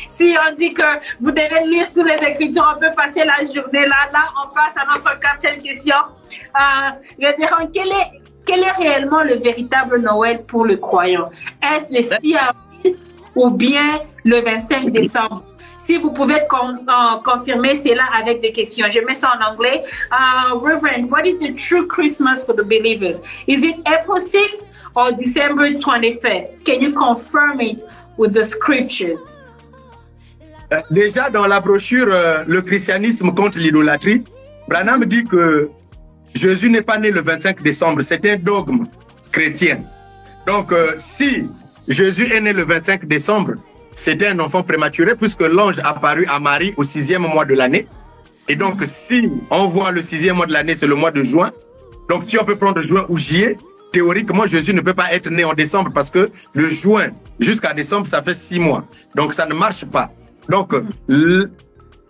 si on dit que vous devez lire toutes les Écritures, on peut passer la journée là. Là, on passe à notre quatrième question. Révérend, quel est réellement le véritable Noël pour le croyant? Est-ce le 6 avril ou bien le 25 décembre? Si vous pouvez confirmer cela avec des questions. Je mets ça en anglais. Reverend, what is the true Christmas for the believers? Is it April 6th or December 25th? Can you confirm it with the scriptures? Déjà, dans la brochure Le christianisme contre l'idolâtrie, Branham dit que Jésus n'est pas né le 25 décembre. C'est un dogme chrétien. Donc, si Jésus est né le 25 décembre, c'était un enfant prématuré puisque l'ange apparut à Marie au 6e mois de l'année. Et donc, si on voit le 6e mois de l'année, c'est le mois de juin. Donc, si on peut prendre juin ou juillet, théoriquement, Jésus ne peut pas être né en décembre parce que de juin jusqu'à décembre, ça fait 6 mois. Donc, ça ne marche pas. Donc,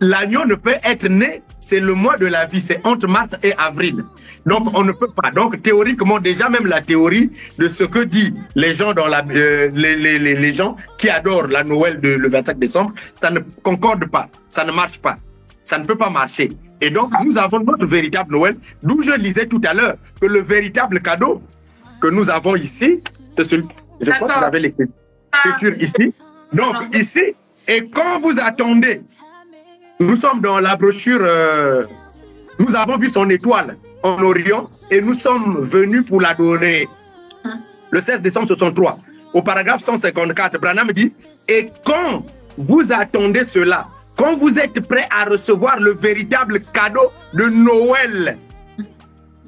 l'agneau ne peut être né, c'est le mois de la vie, c'est entre mars et avril. Donc, on ne peut pas. Donc, théoriquement, déjà même la théorie de ce que disent les gens, les gens qui adorent la Noël le 25 décembre, ça ne concorde pas, ça ne marche pas. Ça ne peut pas marcher. Et donc, nous avons notre véritable Noël, d'où je disais tout à l'heure que le véritable cadeau que nous avons ici, c'est celui, je pense que vous avez l'écriture ici. Donc, ici, et quand vous attendez, nous sommes dans la brochure, nous avons vu son étoile en Orient et nous sommes venus pour l'adorer. Le 16 décembre 63, au paragraphe 154, Branham dit, et quand vous attendez cela, quand vous êtes prêts à recevoir le véritable cadeau de Noël,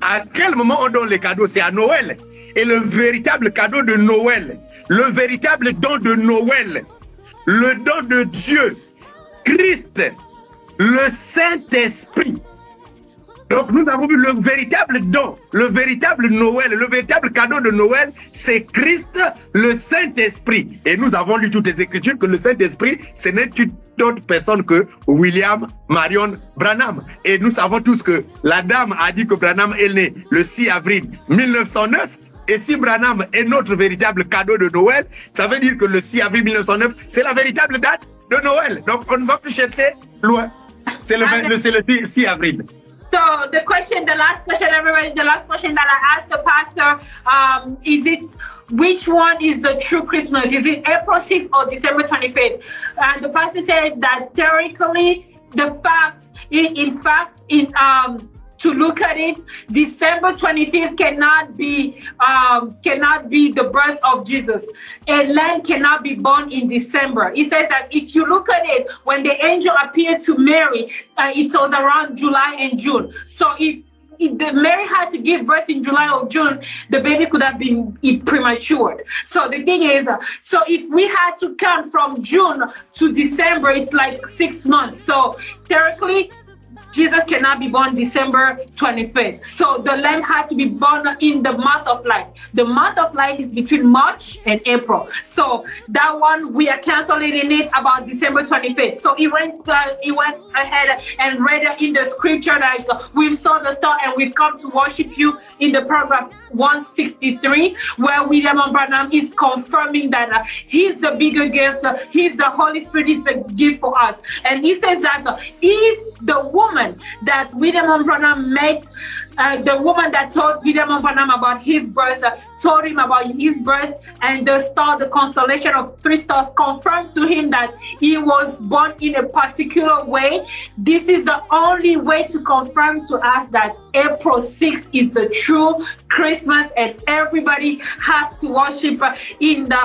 à quel moment on donne les cadeaux? C'est à Noël. Et le véritable cadeau de Noël, le véritable don de Noël, le don de Dieu, Christ, le Saint-Esprit. Donc nous avons vu le véritable don, le véritable Noël, le véritable cadeau de Noël, c'est Christ, le Saint-Esprit. Et nous avons lu toutes les Écritures que le Saint-Esprit, ce n'est qu'une autre personne que William Marion Branham. Et nous savons tous que la dame a dit que Branham est né le 6 avril 1909. Et si Branham est notre véritable cadeau de Noël, ça veut dire que le 6 avril 1909, c'est la véritable date de Noël. Donc on ne va plus chercher loin. C'est le 6 avril. So the last question that I asked the pastor, is it, which one is the true Christmas? Is it April 6th or December 25th? And the pastor said that theoretically, the facts, to look at it, December 25th cannot be the birth of Jesus. A lamb cannot be born in December. He says that if you look at it, when the angel appeared to Mary, it was around July and June. So if Mary had to give birth in July or June, the baby could have been premature. So the thing is, so if we had to count from June to December, it's like 6 months. So theoretically, Jesus cannot be born December 25th. So the lamb had to be born in the month of light. The month of light is between March and April. So that one, we are canceling it about December 25th. So he went ahead and read in the scripture like, we saw the star and we've come to worship you in the paragraph 163, where William Branham is confirming that he's the bigger gift, he's the Holy Spirit is the gift for us. And he says that if the woman that William Branham makes, the woman that told William Branham about his birth, told him about his birth, and the star, the constellation of 3 stars, confirmed to him that he was born in a particular way. This is the only way to confirm to us that April 6th is the true Christmas, and everybody has to worship in the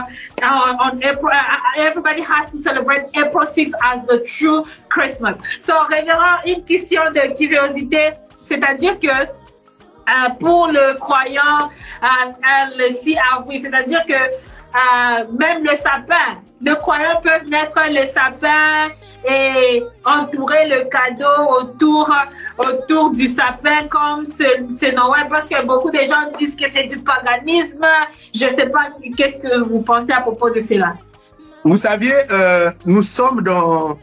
on April. Everybody has to celebrate April 6th as the true Christmas. So, révérend, une question de curiosité, c'est-à-dire que pour le croyant, le 6 avril, c'est-à-dire que même le sapin, les croyants peuvent mettre le sapin et entourer le cadeau autour du sapin comme c'est Noël, parce que beaucoup de gens disent que c'est du paganisme. Je ne sais pas, qu'est-ce que vous pensez à propos de cela? Vous saviez, nous sommes dans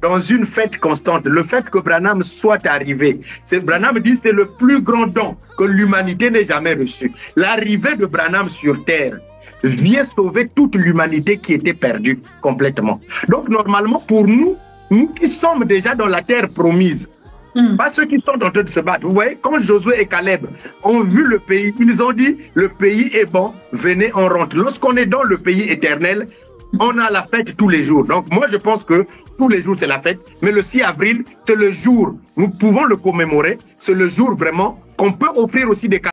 dans une fête constante. Le fait que Branham soit arrivé, Branham dit c'est le plus grand don que l'humanité n'ait jamais reçu. L'arrivée de Branham sur terre vient sauver toute l'humanité qui était perdue complètement. Donc normalement pour nous, nous qui sommes déjà dans la terre promise, pas ceux qui sont en train de se battre. Vous voyez, quand Josué et Caleb ont vu le pays, ils ont dit, le pays est bon, venez, on rentre. Lorsqu'on est dans le pays éternel, on a la fête tous les jours. Donc moi, je pense que tous les jours, c'est la fête. Mais le 6 avril, c'est le jour, nous pouvons le commémorer. C'est le jour vraiment qu'on peut offrir aussi des cadeaux.